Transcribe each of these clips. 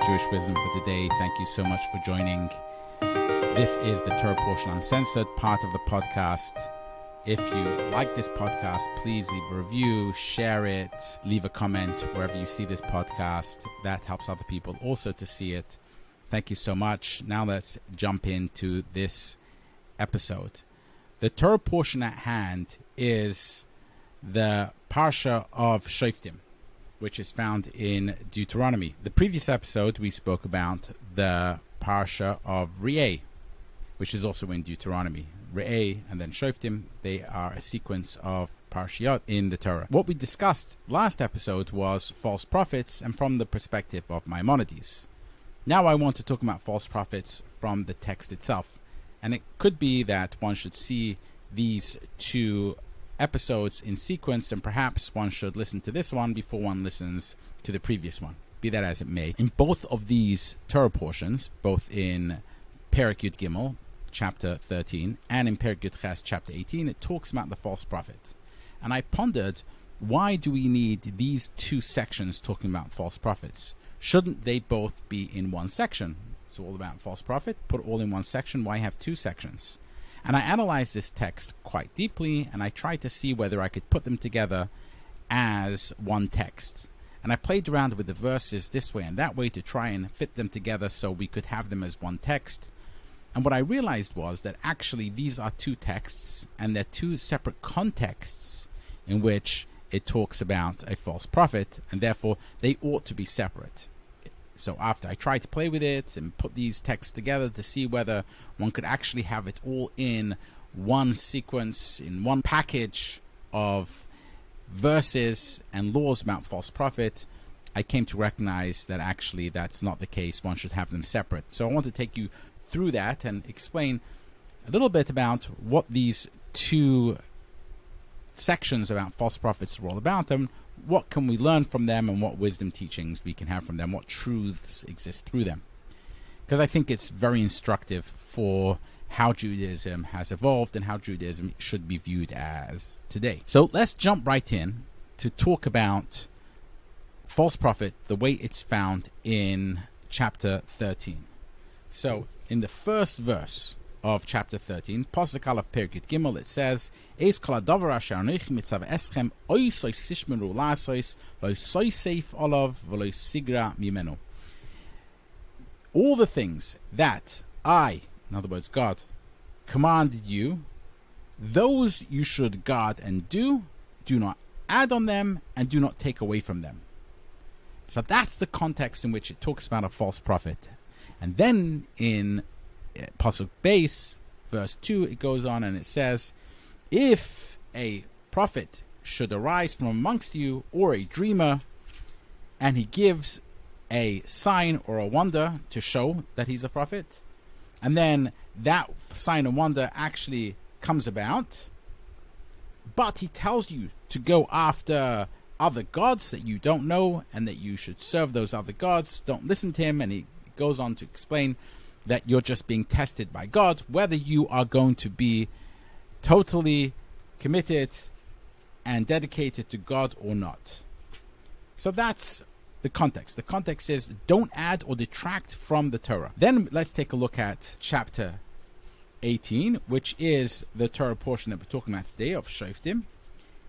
Jewish Wisdom for today. Thank you so much for joining. This is the Torah portion uncensored part of the podcast. If you like this podcast, please leave a review, share it, leave a comment wherever you see this podcast. That helps other people also to see it. Thank you so much. Now let's jump into this episode. The Torah portion at hand is the Parsha of Shoftim, which is found in Deuteronomy. The previous episode, we spoke about the Parsha of Re'eh, which is also in Deuteronomy. Re'eh and then Shoftim, they are a sequence of Parshiot in the Torah. What we discussed last episode was false prophets and from the perspective of Maimonides. Now I want to talk about false prophets from the text itself. And it could be that one should see these two episodes in sequence, and perhaps one should listen to this one before one listens to the previous one. Be that as it may. In both of these Torah portions, both in Perek Yud Gimel, chapter 13, and in Perek Yud Ches, chapter 18, it talks about the false prophet. And I pondered, why do we need these two sections talking about false prophets? Shouldn't they both be in one section? It's all about false prophet, put it all in one section. Why have two sections? And I analyzed this text quite deeply, and I tried to see whether I could put them together as one text. And I played around with the verses this way and that way to try and fit them together so we could have them as one text. And what I realized was that actually these are two texts, and they're two separate contexts in which it talks about a false prophet, and therefore they ought to be separate. So after I tried to play with it and put these texts together to see whether one could actually have it all in one sequence, in one package of verses and laws about false prophet, I came to recognize that actually that's not the case. One should have them separate. So I want to take you through that and explain a little bit about what these two sections about false prophets are all about, and what can we learn from them, and what wisdom teachings we can have from them, what truths exist through them. Because I think it's very instructive for how Judaism has evolved and how Judaism should be viewed as today. So let's jump right in to talk about false prophet, the way it's found in chapter 13. So in the first verse of chapter 13, Pasuk Aleph Perek Yud Gimel, it says, "Eis kol hadavar asher anochi mitzav eschem oisos tishmeru la'asos lo soisef olav v'lo sigra mimenu." All the things that I, in other words God, commanded you, those you should guard and do not add on them and do not take away from them. So that's the context in which it talks about a false prophet. And then in Pasuk Base, verse 2, it goes on and it says, "If a prophet should arise from amongst you, or a dreamer, and he gives a sign or a wonder to show that he's a prophet, and then that sign and wonder actually comes about, but he tells you to go after other gods that you don't know and that you should serve those other gods, don't listen to him," and he goes on to explain that you're just being tested by God, whether you are going to be totally committed and dedicated to God or not. So that's the context. The context is don't add or detract from the Torah. Then let's take a look at chapter 18, which is the Torah portion that we're talking about today of Shoftim.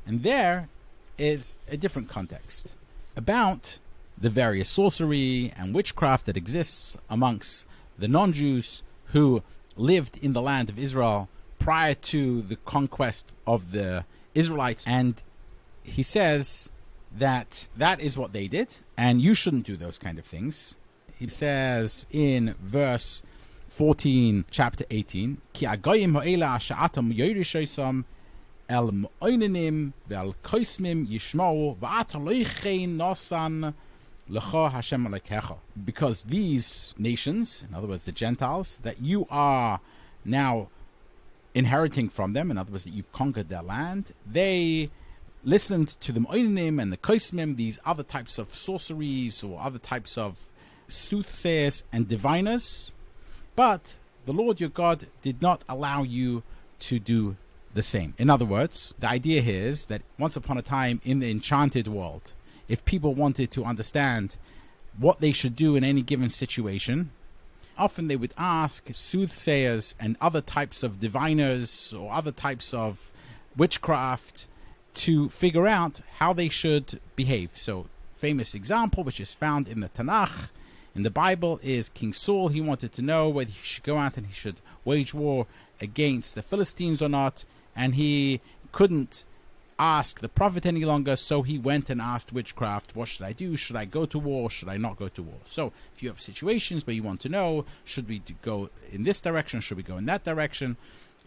And there is a different context about the various sorcery and witchcraft that exists amongst the non-Jews who lived in the land of Israel prior to the conquest of the Israelites. And he says that that is what they did, and you shouldn't do those kind of things. He says in verse 14, chapter 18, "Ki agoyim ha'ela sha'atam yorishoisam el mo'onenim ve'al koismim yishmau va'at loichein nosan L'cha Hashem Elokecha." Because these nations, in other words the Gentiles, that you are now inheriting from them, in other words that you've conquered their land, they listened to the Mo'inim and the Koismim, these other types of sorceries or other types of soothsayers and diviners, but the Lord your God did not allow you to do the same. In other words, the idea here is that once upon a time in the enchanted world, if people wanted to understand what they should do in any given situation. Often they would ask soothsayers and other types of diviners or other types of witchcraft to figure out how they should behave. So, famous example, which is found in the Tanakh, in the Bible, is King Saul. He wanted to know whether he should go out and he should wage war against the Philistines or not, and he couldn't ask the prophet any longer, so he went and asked witchcraft, what should I do? Should I go to war? Should I not go to war? So if you have situations where you want to know, should we go in this direction? Should we go in that direction?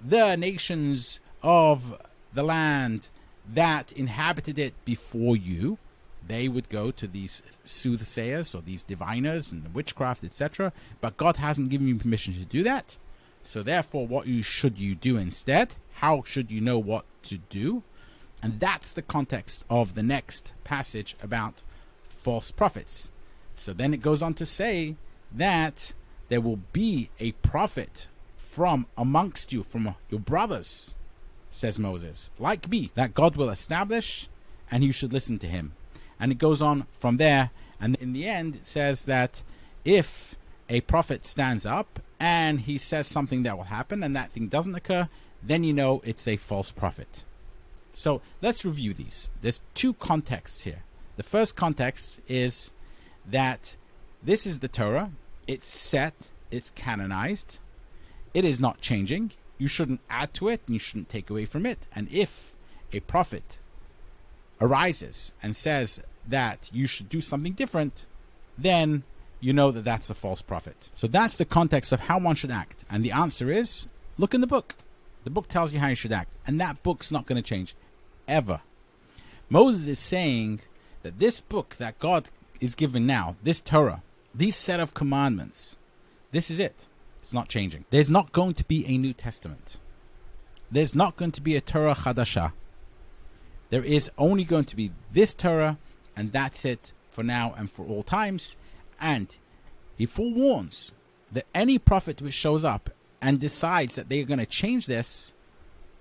The nations of the land that inhabited it before you, they would go to these soothsayers or these diviners and witchcraft, etc. But God hasn't given you permission to do that. So therefore, what should you do instead? How should you know what to do? And that's the context of the next passage about false prophets. So then it goes on to say that there will be a prophet from amongst you, from your brothers, says Moses, like me, that God will establish, and you should listen to him. And it goes on from there, and in the end it says that if a prophet stands up and he says something that will happen and that thing doesn't occur, then you know it's a false prophet. So let's review these. There's two contexts here. The first context is that this is the Torah. It's set. It's canonized. It is not changing. You shouldn't add to it and you shouldn't take away from it. And if a prophet arises and says that you should do something different, then you know that that's a false prophet. So that's the context of how one should act. And the answer is, look in the book. The book tells you how you should act. And that book's not going to change, ever. Moses is saying that this book that God is giving now, this Torah, these set of commandments, this is it. It's not changing. There's not going to be a New Testament. There's not going to be a Torah Chadashah. There is only going to be this Torah, and that's it for now and for all times. And he forewarns that any prophet which shows up and decides that they're going to change this,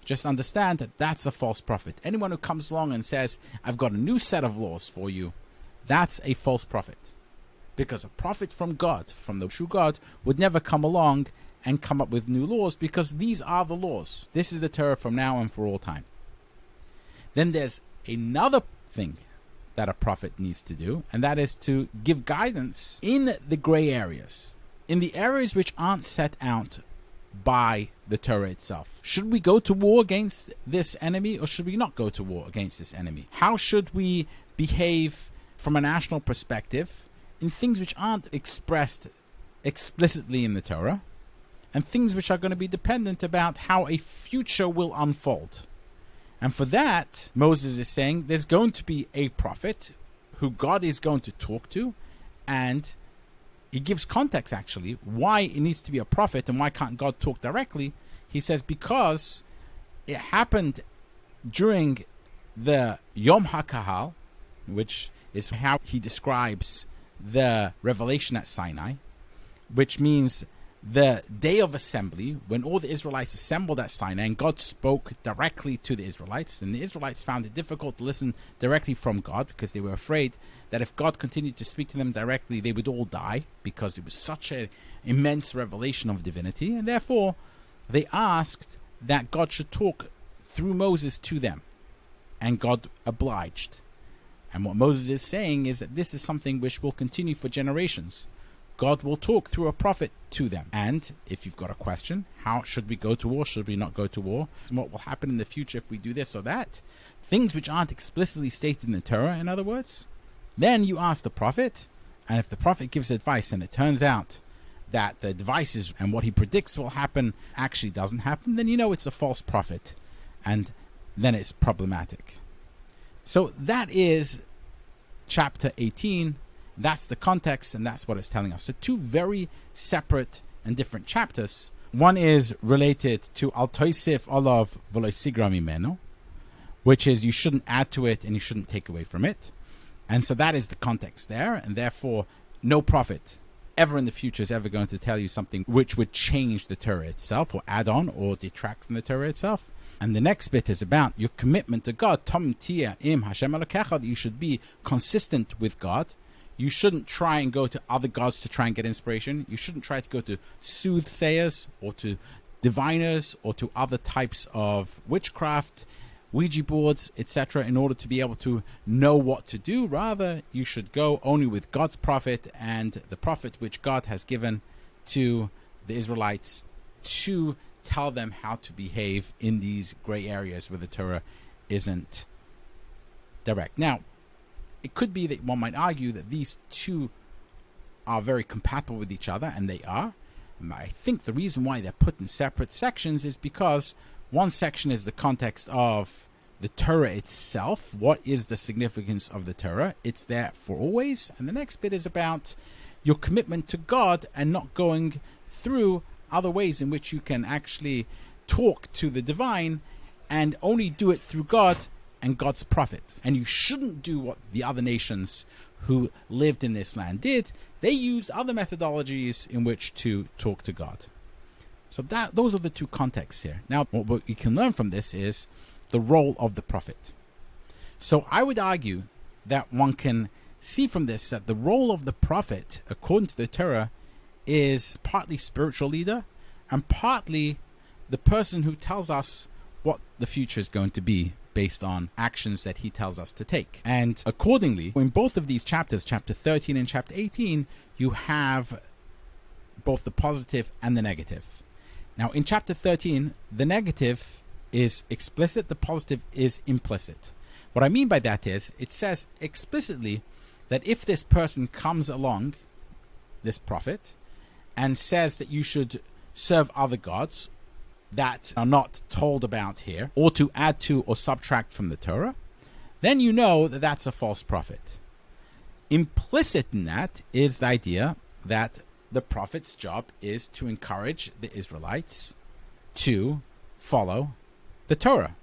just understand that that's a false prophet. Anyone who comes along and says, I've got a new set of laws for you, that's a false prophet. Because a prophet from God, from the true God, would never come along and come up with new laws, because these are the laws. This is the Torah from now and for all time. Then there's another thing that a prophet needs to do, and that is to give guidance in the gray areas, in the areas which aren't set out by the Torah itself. Should we go to war against this enemy, or should we not go to war against this enemy? How should we behave from a national perspective in things which aren't expressed explicitly in the Torah, and things which are going to be dependent about how a future will unfold? And for that, Moses is saying there's going to be a prophet who God is going to talk to, and he gives context, actually, why it needs to be a prophet and why can't God talk directly. He says because it happened during the Yom HaKahal, which is how he describes the revelation at Sinai, which means the day of assembly, when all the Israelites assembled at Sinai and God spoke directly to the Israelites. And the Israelites found it difficult to listen directly from God because they were afraid that if God continued to speak to them directly, they would all die, because it was such an immense revelation of divinity. And therefore, they asked that God should talk through Moses to them. And God obliged. And what Moses is saying is that this is something which will continue for generations. God will talk through a prophet to them. And if you've got a question, how should we go to war? Should we not go to war? What will happen in the future if we do this or that? Things which aren't explicitly stated in the Torah, in other words. Then you ask the prophet, and if the prophet gives advice and it turns out that the advice and what he predicts will happen actually doesn't happen, then you know it's a false prophet, and then it's problematic. So that is chapter 18. That's the context, and that's what it's telling us. So two very separate and different chapters. One is related to Al Toisif Olav V'lo Sigra Mimeno, which is you shouldn't add to it and you shouldn't take away from it. And so that is the context there, and therefore no prophet ever in the future is ever going to tell you something which would change the Torah itself or add on or detract from the Torah itself. And the next bit is about your commitment to God. Tom tia im Hashem Elokecha, that you should be consistent with God. You shouldn't try and go to other gods to try and get inspiration. You shouldn't try to go to soothsayers or to diviners or to other types of witchcraft, Ouija boards, etc. in order to be able to know what to do. Rather, you should go only with God's prophet and the prophet which God has given to the Israelites to tell them how to behave in these gray areas where the Torah isn't direct. Now, it could be that one might argue that these two are very compatible with each other, and they are. And I think the reason why they're put in separate sections is because one section is the context of the Torah itself. What is the significance of the Torah? It's there for always. And the next bit is about your commitment to God and not going through other ways in which you can actually talk to the divine, and only do it through God and God's prophet. And you shouldn't do what the other nations who lived in this land did. They used other methodologies in which to talk to God. So those are the two contexts here. Now, what you can learn from this is the role of the prophet. So I would argue that one can see from this that the role of the prophet, according to the Torah, is partly spiritual leader and partly the person who tells us what the future is going to be based on actions that he tells us to take. And accordingly, in both of these chapters, chapter 13 and chapter 18, you have both the positive and the negative. Now, in chapter 13, the negative is explicit, the positive is implicit. What I mean by that is, it says explicitly that if this person comes along, this prophet, and says that you should serve other gods that are not told about here, or to add to or subtract from the Torah, then you know that that's a false prophet. Implicit in that is the idea that the prophet's job is to encourage the Israelites to follow the Torah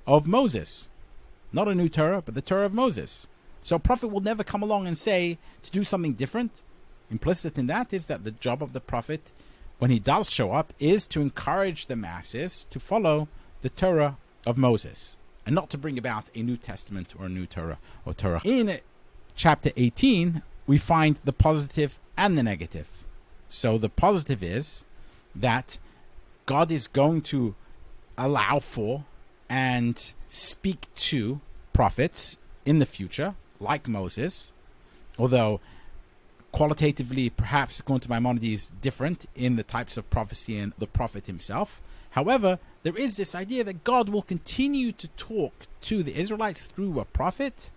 of Moses. Not a new Torah, but the Torah of Moses. So a prophet will never come along and say to do something different. Implicit in that is that the job of the prophet, when he does show up, is to encourage the masses to follow the Torah of Moses and not to bring about a New Testament or a new Torah or Torah. In chapter 18, we find the positive and the negative. So the positive is that God is going to allow for and speak to prophets in the future, like Moses, although qualitatively, perhaps according to Maimonides, different in the types of prophecy and the prophet himself. However, there is this idea that God will continue to talk to the Israelites through a prophet,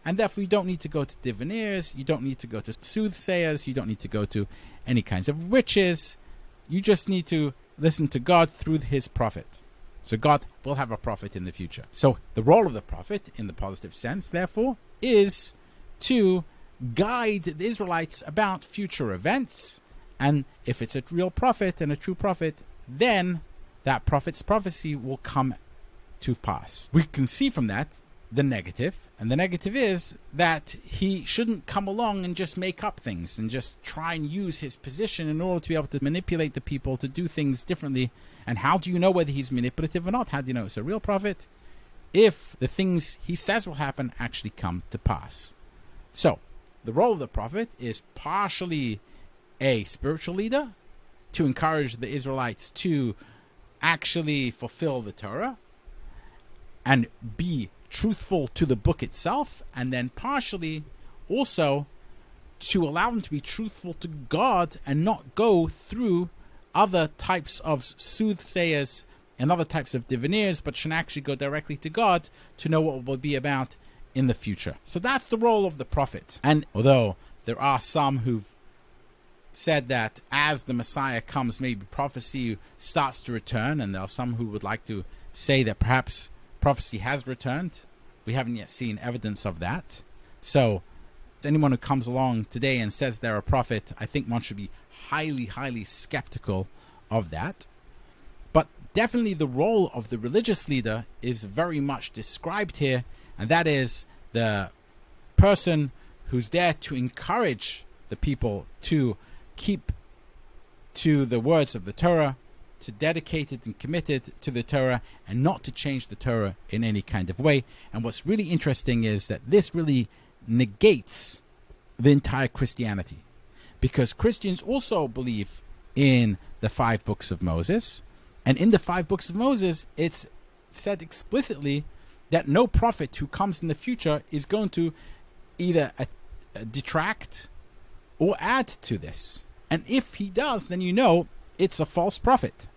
and therefore you don't need to go to diviners, you don't need to go to soothsayers, you don't need to go to any kinds of witches. You just need to listen to God through his prophet. So God will have a prophet in the future. So the role of the prophet, in the positive sense, therefore, is to guide the Israelites about future events. And if it's a real prophet and a true prophet, then that prophet's prophecy will come to pass. We can see from that the negative, and the negative is that he shouldn't come along and just make up things and just try and use his position in order to be able to manipulate the people to do things differently. And how do you know whether he's manipulative or not? How do you know it's a real prophet? If the things he says will happen actually come to pass. So the role of the prophet is partially a spiritual leader to encourage the Israelites to actually fulfill the Torah and be truthful to the book itself, and then partially also to allow them to be truthful to God and not go through other types of soothsayers and other types of diviners, but should actually go directly to God to know what it will be about in the future. So that's the role of the prophet. And although there are some who've said that as the Messiah comes, maybe prophecy starts to return, and there are some who would like to say that perhaps prophecy has returned. We haven't yet seen evidence of that. So anyone who comes along today and says they're a prophet, I think one should be highly, highly skeptical of that. But definitely the role of the religious leader is very much described here, and that is the person who's there to encourage the people to keep to the words of the Torah, to dedicate it and commit it to the Torah, and not to change the Torah in any kind of way. And what's really interesting is that this really negates the entire Christianity, because Christians also believe in the 5 books of Moses, and in the 5 books of Moses it's said explicitly that no prophet who comes in the future is going to either detract or add to this, and if he does, then it's a false prophet.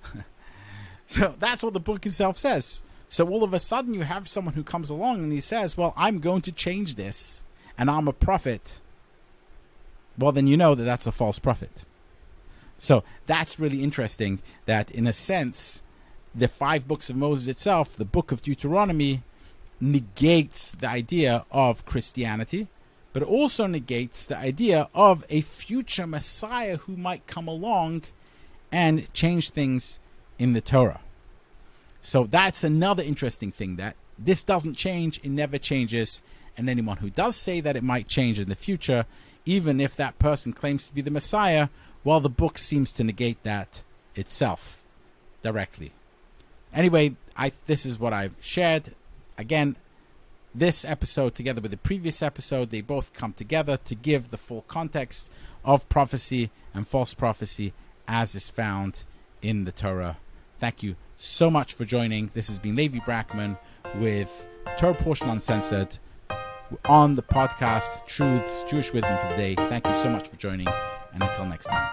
So that's what the book itself says. So all of a sudden you have someone who comes along and he says, well, I'm going to change this and I'm a prophet. Well, then that's a false prophet. So that's really interesting, that in a sense, the 5 books of Moses itself, the book of Deuteronomy, negates the idea of Christianity, but it also negates the idea of a future Messiah who might come along and change things in the Torah. So that's another interesting thing, that this doesn't change, it never changes, and anyone who does say that it might change in the future, even if that person claims to be the Messiah, well, the book seems to negate that itself directly. Anyway, this is what I've shared. Again, this episode together with the previous episode, they both come together to give the full context of prophecy and false prophecy as is found in the Torah. Thank you so much for joining. This has been Levi Brackman with Torah Portion Uncensored on the podcast Truths, Jewish Wisdom for the Day. Thank you so much for joining, and until next time.